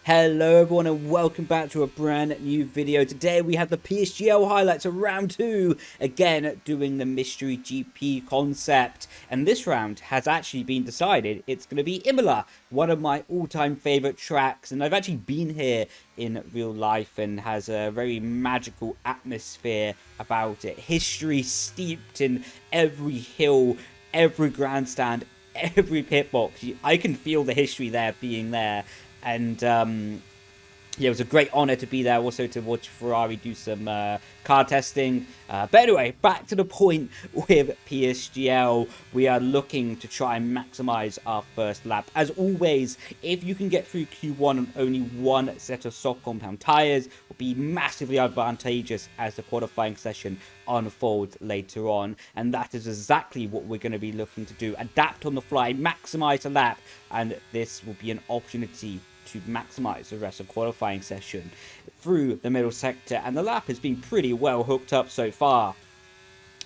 Hello everyone and welcome back to a brand new video. Today we have the PSGL highlights of round 2, again doing the mystery GP concept. And this round has actually been decided. It's going to be Imola, one of my all-time favourite tracks. And I've actually been here in real life and has a very magical atmosphere about it. History steeped in every hill, every grandstand, every pit box. I can feel the history there being there. And yeah, it was a great honour to be there, also to watch Ferrari do some car testing. But anyway, back to the point with PSGL. We are looking to try and maximise our first lap. As always, if you can get through Q1 on only one set of soft compound tyres, will be massively advantageous as the qualifying session unfolds later on. And that is exactly what we're going to be looking to do. Adapt on the fly, maximise the lap, and this will be an opportunity to maximise the rest of the qualifying session through the middle sector. And the lap has been pretty well hooked up so far.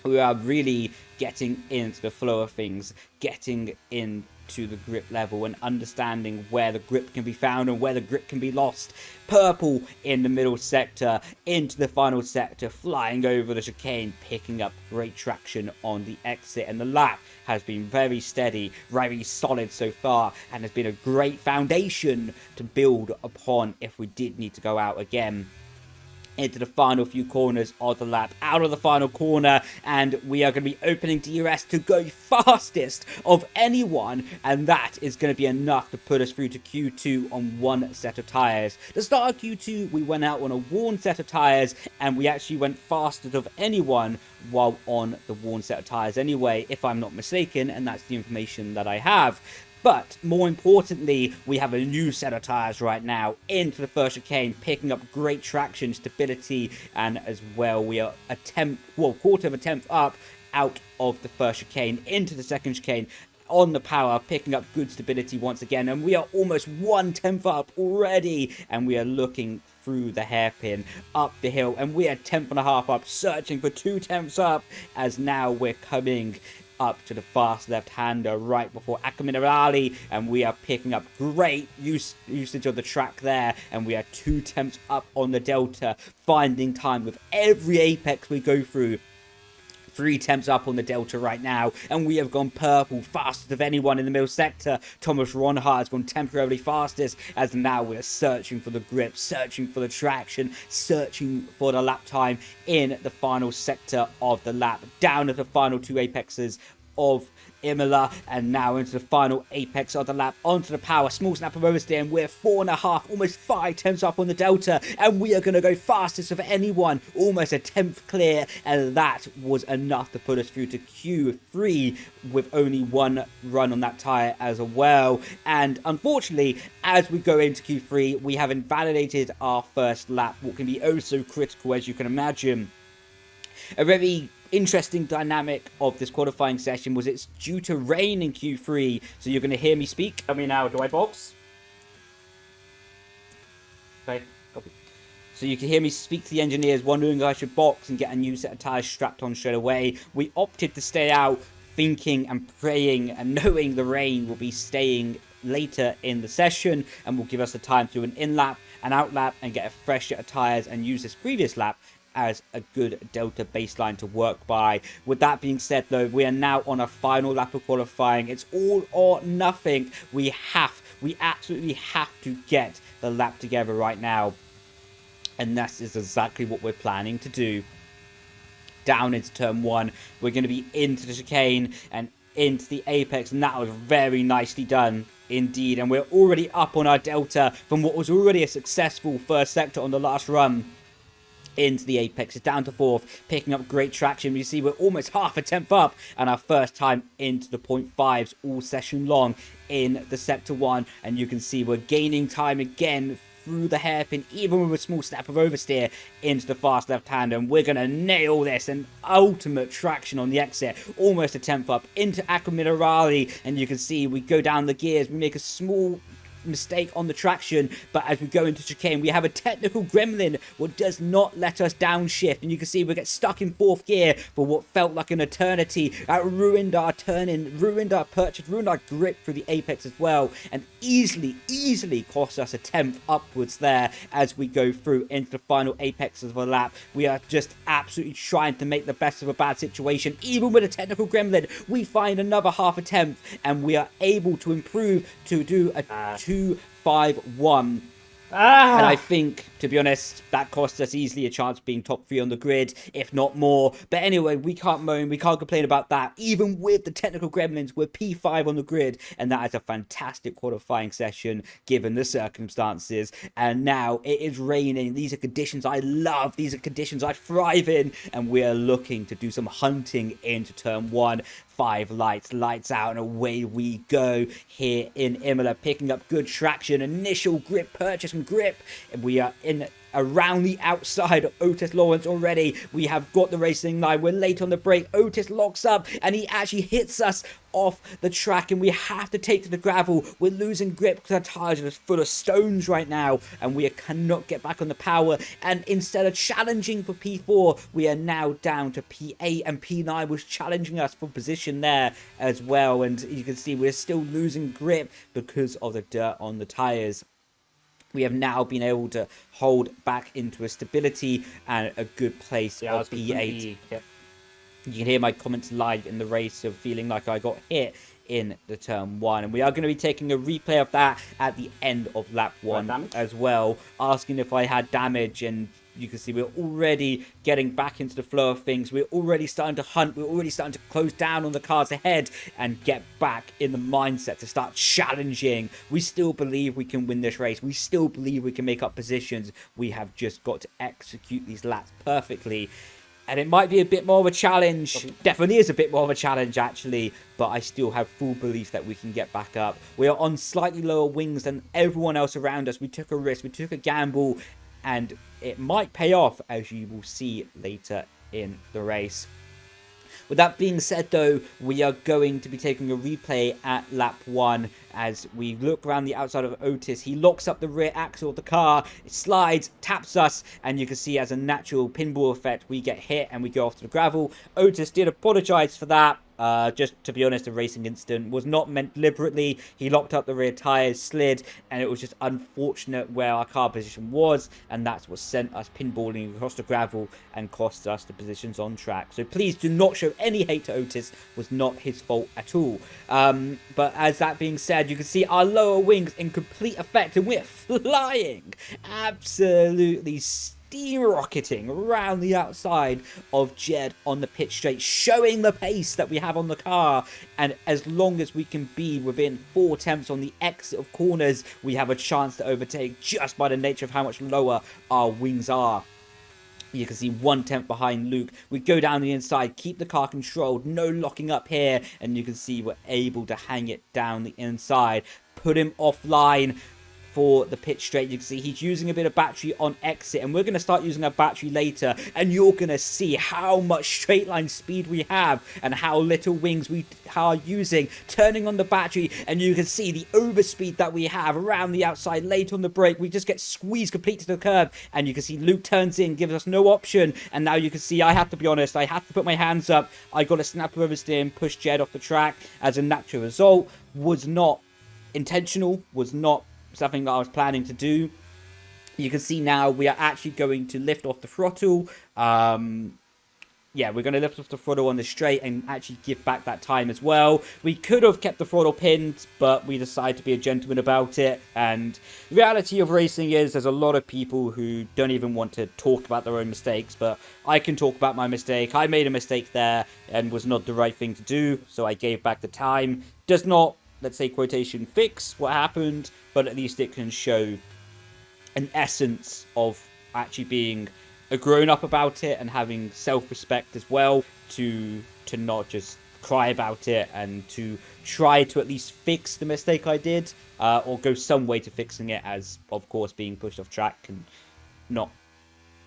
We are really getting into the flow of things, getting into the grip level and understanding where the grip can be found and where the grip can be lost. Purple in the middle sector, into the final sector, flying over the chicane, picking up great traction on the exit. And the lap has been very steady, very solid so far, and has been a great foundation to build upon if we did need to go out again. Into the final few corners of the lap, out of the final corner, and we are going to be opening DRS to go fastest of anyone, and that is going to be enough to put us through to Q2 on one set of tyres. The start of Q2, we went out on a worn set of tyres, and we actually went fastest of anyone while on the worn set of tyres anyway, if I'm not mistaken, and that's the information that I have. But more importantly, we have a new set of tyres right now into the first chicane, picking up great traction, stability, and as well we are quarter of a tenth up out of the first chicane into the second chicane on the power, picking up good stability once again, and we are almost 1/10 up already, and we are looking through the hairpin up the hill, and we are 10.5 up, searching for 2/10 up, as now we're coming up to the fast left-hander right before Minerali, and we are picking up great usage of the track there, and we are 2/10 up on the delta, finding time with every apex we go through. 3/10 up on the delta right now, and we have gone purple, fastest of anyone in the middle sector. Thomas Ronhard has gone temporarily fastest, as now we're searching for the grip, searching for the traction, searching for the lap time in the final sector of the lap, down to the final two apexes of Imola, and now into the final apex of the lap, onto the power, small snap of oversteer, and we're 4.5, almost 5/10 up on the delta, and we are going to go fastest of anyone, almost a 10th clear, and that was enough to put us through to Q3 with only one run on that tyre as well. And unfortunately, as we go into Q3, we have invalidated our first lap, what can be oh so critical, as you can imagine. A very interesting dynamic of this qualifying session was it's due to rain in Q3, so you're going to hear me speak. Tell me now, do I box? Okay, copy. So you can hear me speak to the engineers, wondering if I should box and get a new set of tyres strapped on straight away. We opted to stay out, thinking and praying and knowing the rain will be staying later in the session and will give us the time to do an in-lap, an out-lap, and get a fresh set of tyres and use this previous lap as a good delta baseline to work by. With that being said though, we are now on a final lap of qualifying. It's all or nothing. We absolutely have to get the lap together right now, and that is exactly what we're planning to do. Down into turn 1, we're going to be into the chicane and into the apex, and that was very nicely done indeed, and we're already up on our delta from what was already a successful first sector on the last run. Into the apex, it's down to 4th, picking up great traction. You see we're almost half a 10th up, and our first time into the 0.5s all session long in the sector 1, and you can see we're gaining time again through the hairpin, even with a small snap of oversteer into the fast left-hander, and we're going to nail this, and ultimate traction on the exit, almost a 10th up into Minerali, and you can see we go down the gears, we make a small mistake on the traction, but as we go into chicane, we have a technical gremlin what does not let us downshift, and you can see we get stuck in 4th gear for what felt like an eternity. That ruined our turn-in, ruined our purchase, ruined our grip through the apex as well, and easily cost us a 10th upwards there as we go through into the final apex of the lap. We are just absolutely trying to make the best of a bad situation. Even with a technical gremlin, we find another half a 10th, and we are able to improve to do a 2-5-1. And I think, to be honest, that cost us easily a chance of being top 3 on the grid, if not more. But anyway, we can't moan, we can't complain about that. Even with the technical gremlins, we're P5 on the grid, and that is a fantastic qualifying session, given the circumstances. And now it is raining. These are conditions I love. These are conditions I thrive in. And we are looking to do some hunting into turn 1. 5 lights out, and away we go here in Imola, picking up good traction, initial grip, purchase and grip, and we are in around the outside of Otis Lawrence already. We have got the racing line, we're late on the break, Otis locks up, and he actually hits us off the track, and we have to take to the gravel. We're losing grip because our tires are just full of stones right now, and we cannot get back on the power, and instead of challenging for P4, we are now down to P8, and P9 was challenging us for position there as well, and you can see we're still losing grip because of the dirt on the tires. We have now been able to hold back into a stability and a good place of P8. You can hear my comments live in the race of feeling like I got hit in the turn 1, and we are going to be taking a replay of that at the end of lap 1 as well, asking if I had damage. And you can see we're already getting back into the flow of things. We're already starting to hunt. We're already starting to close down on the cars ahead and get back in the mindset to start challenging. We still believe we can win this race. We still believe we can make up positions. We have just got to execute these laps perfectly. And it might be a bit more of a challenge. Definitely is a bit more of a challenge, actually. But I still have full belief that we can get back up. We are on slightly lower wings than everyone else around us. We took a risk. We took a gamble. And it might pay off, as you will see later in the race. With that being said, though, we are going to be taking a replay at lap 1 as we look around the outside of Otis. He locks up the rear axle of the car, it slides, taps us, and you can see as a natural pinball effect, we get hit and we go off to the gravel. Otis did apologise for that. Just to be honest, a racing incident was not meant deliberately. He locked up the rear tyres, slid, and it was just unfortunate where our car position was, and that's what sent us pinballing across the gravel and cost us the positions on track. So please do not show any hate to Otis. Was not his fault at all. But as that being said, you can see our lower wings in complete effect, and we're flying, absolutely rocketing around the outside of Jed on the pit straight, showing the pace that we have on the car. And as long as we can be within 4 tenths on the exit of corners, we have a chance to overtake just by the nature of how much lower our wings are. You can see 1 tenth behind Luke. We go down the inside, keep the car controlled, no locking up here, and you can see we're able to hang it down the inside, put him offline for the pit straight. You can see he's using a bit of battery on exit, and we're going to start using our battery later, and you're going to see how much straight line speed we have and how little wings we are using, turning on the battery, and you can see the overspeed that we have around the outside. Late on the brake, we just get squeezed complete to the curb, and you can see Luke turns in, gives us no option, and now you can see I have to be honest, I have to put my hands up. I got a snap of oversteer, push Jed off the track as a natural result. Was not intentional, was not something that I was planning to do. You can see now we are actually going to lift off the throttle. Yeah, we're going to lift off the throttle on the straight and actually give back that time as well. We could have kept the throttle pinned, but we decided to be a gentleman about it. And the reality of racing is there's a lot of people who don't even want to talk about their own mistakes, but I can talk about my mistake. I made a mistake there and was not the right thing to do, so I gave back the time. Does not, let's say, quotation, fix what happened, but at least it can show an essence of actually being a grown-up about it and having self-respect as well, to not just cry about it and to try to at least fix the mistake I did, or go some way to fixing it, as, of course, being pushed off track can not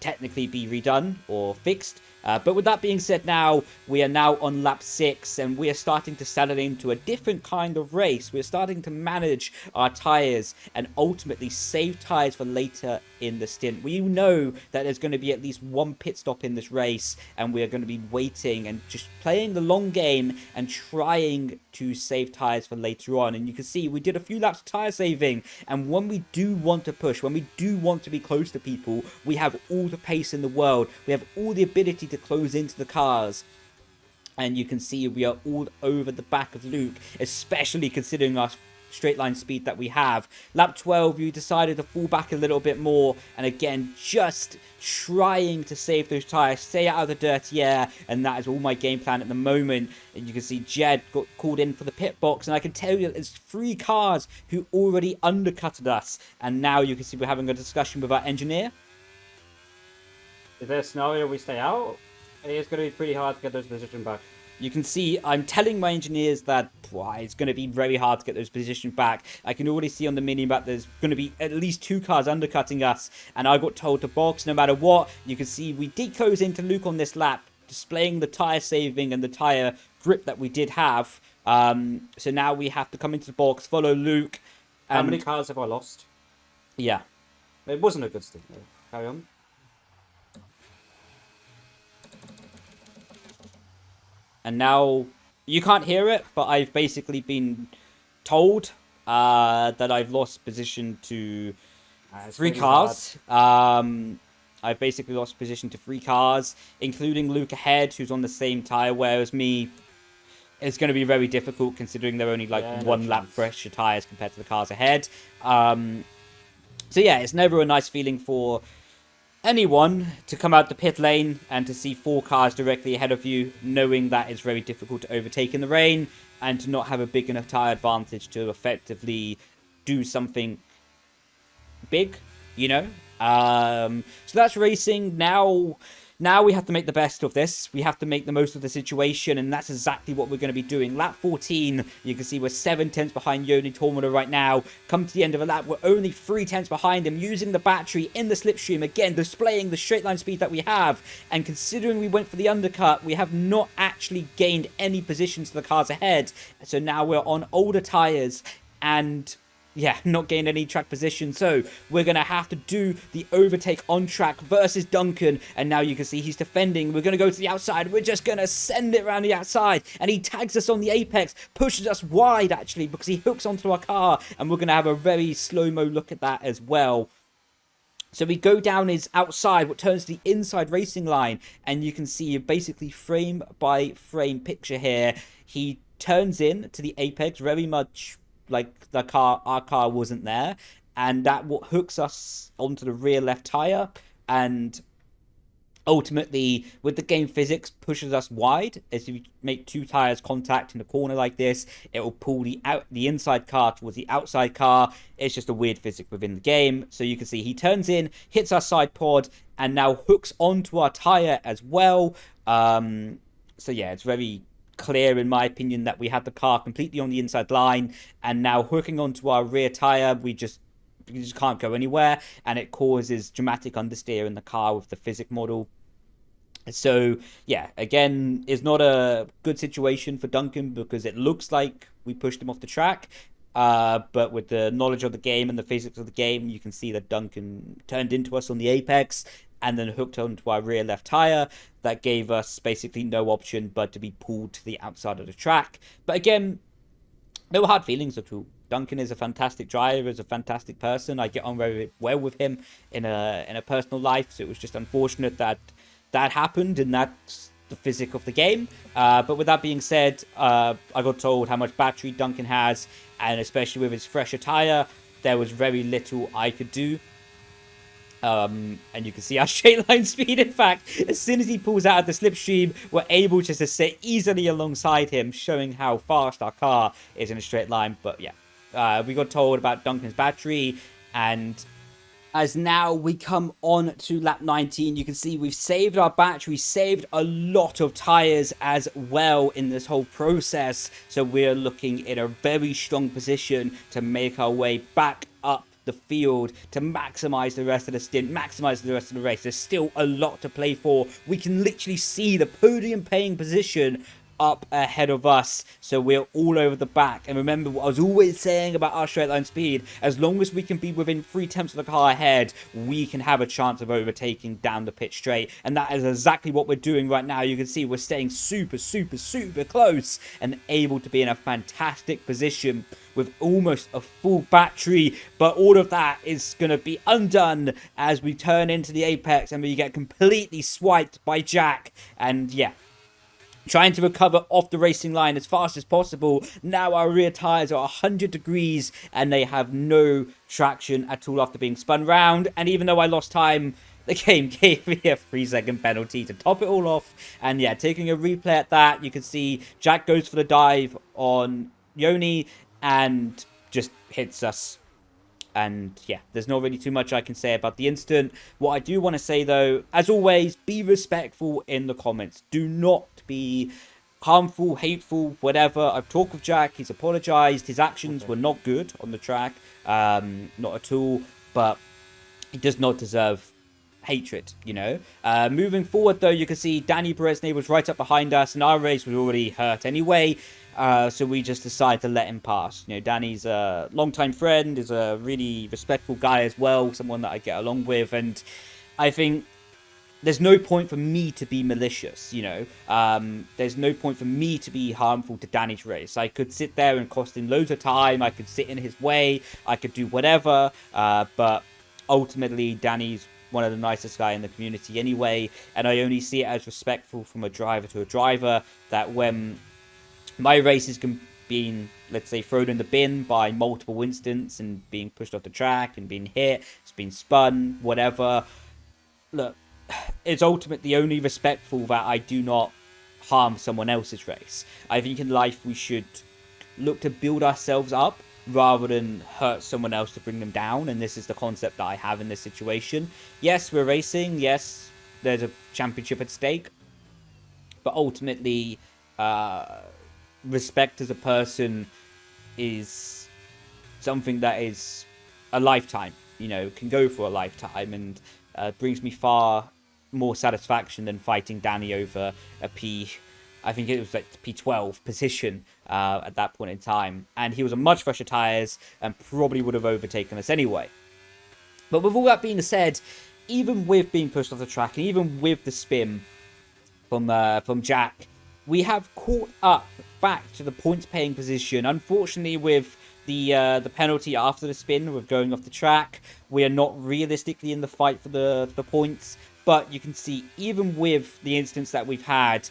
technically be redone or fixed. But with that being said, now we are now on lap 6, and we are starting to settle into a different kind of race. We're starting to manage our tyres and ultimately save tyres for later in the stint. We know that there's going to be at least one pit stop in this race, and we are going to be waiting and just playing the long game and trying to save tyres for later on. And you can see we did a few laps of tyre saving, and when we do want to push, when we do want to be close to people, we have all the pace in the world. We have all the ability to close into the cars. And you can see we are all over the back of Luke, especially considering our straight line speed that we have. Lap 12, you decided to fall back a little bit more, and again, just trying to save those tyres, stay out of the dirty air, and that is all my game plan at the moment. And you can see Jed got called in for the pit box, and I can tell you that there's 3 cars who already undercutted us, and now you can see we're having a discussion with our engineer. Is there a scenario we stay out? It's going to be pretty hard to get those positions back. You can see I'm telling my engineers that it's going to be very hard to get those positions back. I can already see on the mini-map there's going to be at least 2 cars undercutting us, and I got told to box no matter what. You can see we did close into Luke on this lap, displaying the tyre saving and the tyre grip that we did have. So now we have to come into the box, follow Luke. How many cars have I lost? Yeah. It wasn't a good stint. Carry on. And now, you can't hear it, but I've basically been told that I've lost position to 3 cars. I've basically lost position to 3 cars, including Luke ahead, who's on the same tyre wear as me. It's going to be very difficult considering they're only like one lap fresher tyres compared to the cars ahead. So yeah, it's never a nice feeling for anyone to come out the pit lane and to see 4 cars directly ahead of you, knowing that it's very difficult to overtake in the rain and to not have a big enough tyre advantage to effectively do something big, you know. So that's racing. Now we have to make the best of this. We have to make the most of the situation, and that's exactly what we're going to be doing. Lap 14, you can see we're 7 tenths behind Yoni Tormada right now. Come to the end of a lap, we're only 3 tenths behind him, using the battery in the slipstream, again, displaying the straight line speed that we have. And considering we went for the undercut, we have not actually gained any positions to the cars ahead. So now we're on older tyres, and yeah, not gained any track position, so we're going to have to do the overtake on track versus Duncan, and now you can see he's defending. We're going to go to the outside. We're just going to send it around the outside, and he tags us on the apex, pushes us wide, actually, because he hooks onto our car, and we're going to have a very slow-mo look at that as well. So we go down his outside, what turns to the inside racing line, and you can see basically frame by frame picture here. He turns in to the apex very much like our car wasn't there, and that what hooks us onto the rear left tire, and ultimately with the game physics pushes us wide. As you make 2 tires contact in a corner like this, it will pull the inside car towards the outside car. It's just a weird physics within the game. So you can see he turns in, hits our side pod, and now hooks onto our tire as well. So yeah, it's very clear in my opinion that we had the car completely on the inside line, and now hooking onto our rear tire, we just can't go anywhere, and it causes dramatic understeer in the car with the physics model. So yeah, again, it's not a good situation for Duncan because it looks like we pushed him off the track, but with the knowledge of the game and the physics of the game, you can see that Duncan turned into us on the apex and then hooked onto our rear left tire. That gave us basically no option but to be pulled to the outside of the track. But again, no hard feelings at all. Duncan is a fantastic driver, is a fantastic person. I get on very well with him in a personal life, so it was just unfortunate that that happened, and that's the physics of the game. But with that being said, I got told how much battery Duncan has, and especially with his fresher tire, there was very little I could do. And you can see our straight line speed. In fact, as soon as he pulls out of the slipstream, we're able just to sit easily alongside him, showing how fast our car is in a straight line. But yeah, we got told about Duncan's battery, and as now we come on to lap 19, you can see we've saved our battery, saved a lot of tires as well in this whole process. So we're looking in a very strong position to make our way back up the field to maximize the rest of the stint, maximize the rest of the race. There's still a lot to play for. We can literally see the podium paying position up ahead of us, so we're all over the back. And remember what I was always saying about our straight line speed: as long as we can be within 3/10 of the car ahead, we can have a chance of overtaking down the pit straight. And that is exactly what we're doing right now. You can see we're staying super close and able to be in a fantastic position with almost a full battery. But all of that is going to be undone as we turn into the apex and we get completely swiped by Jack. And yeah, trying to recover off the racing line as fast as possible. Now our rear tyres are 100 degrees and they have no traction at all after being spun round. And even though I lost time, the game gave me a 3-second penalty to top it all off. And yeah, taking a replay at that, you can see Jack goes for the dive on Yoni and just hits us. And yeah, there's not really too much I can say about the incident. What I do want to say though, as always, be respectful in the comments. Do not be harmful, hateful, whatever. I've talked with Jack. He's apologized. His actions were not good on the track. Not at all. But he does not deserve hatred, you know. Moving forward though, you can see Danny Bresnay was right up behind us and our race was already hurt anyway. So we just decided to let him pass. You know, Danny's a longtime friend, is a really respectful guy as well, someone that I get along with, and I think there's no point for me to be malicious, you know. There's no point for me to be harmful to Danny's race. I could sit there and cost him loads of time, I could sit in his way, I could do whatever, but ultimately Danny's one of the nicest guys in the community anyway, and I only see it as respectful from a driver to a driver that when my race is being, let's say, thrown in the bin by multiple incidents and being pushed off the track and being hit, it's been spun, whatever. Look, it's ultimately only respectful that I do not harm someone else's race. I think in life we should look to build ourselves up rather than hurt someone else to bring them down. And this is the concept that I have in this situation. Yes, we're racing. Yes, there's a championship at stake. But ultimately, respect as a person is something that is a lifetime, you know, can go for a lifetime, and brings me far more satisfaction than fighting Danny over a I think it was like P12 position at that point in time. And he was on much fresher tyres and probably would have overtaken us anyway. But with all that being said, even with being pushed off the track and even with the spin from Jack, we have caught up back to the points paying position. Unfortunately, with the penalty after the spin with going off the track, we are not realistically in the fight for the points. But you can see, even with the instance that we've had,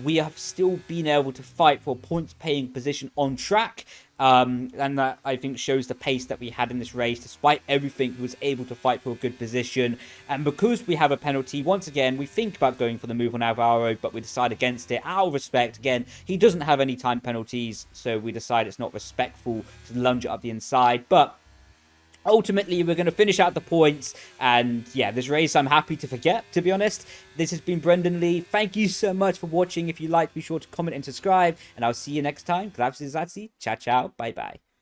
we have still been able to fight for a points paying position on track. And that, I think, shows the pace that we had in this race. Despite everything, we was able to fight for a good position. And because we have a penalty, once again, we think about going for the move on Alvaro, but we decide against it out of respect. Again, he doesn't have any time penalties, so we decide it's not respectful to lunge it up the inside. But ultimately, we're going to finish out the points. And yeah, this race I'm happy to forget, to be honest. This has been Brendon Leigh. Thank you so much for watching. If you liked, be sure to comment and subscribe. And I'll see you next time. Ciao, ciao. Bye-bye.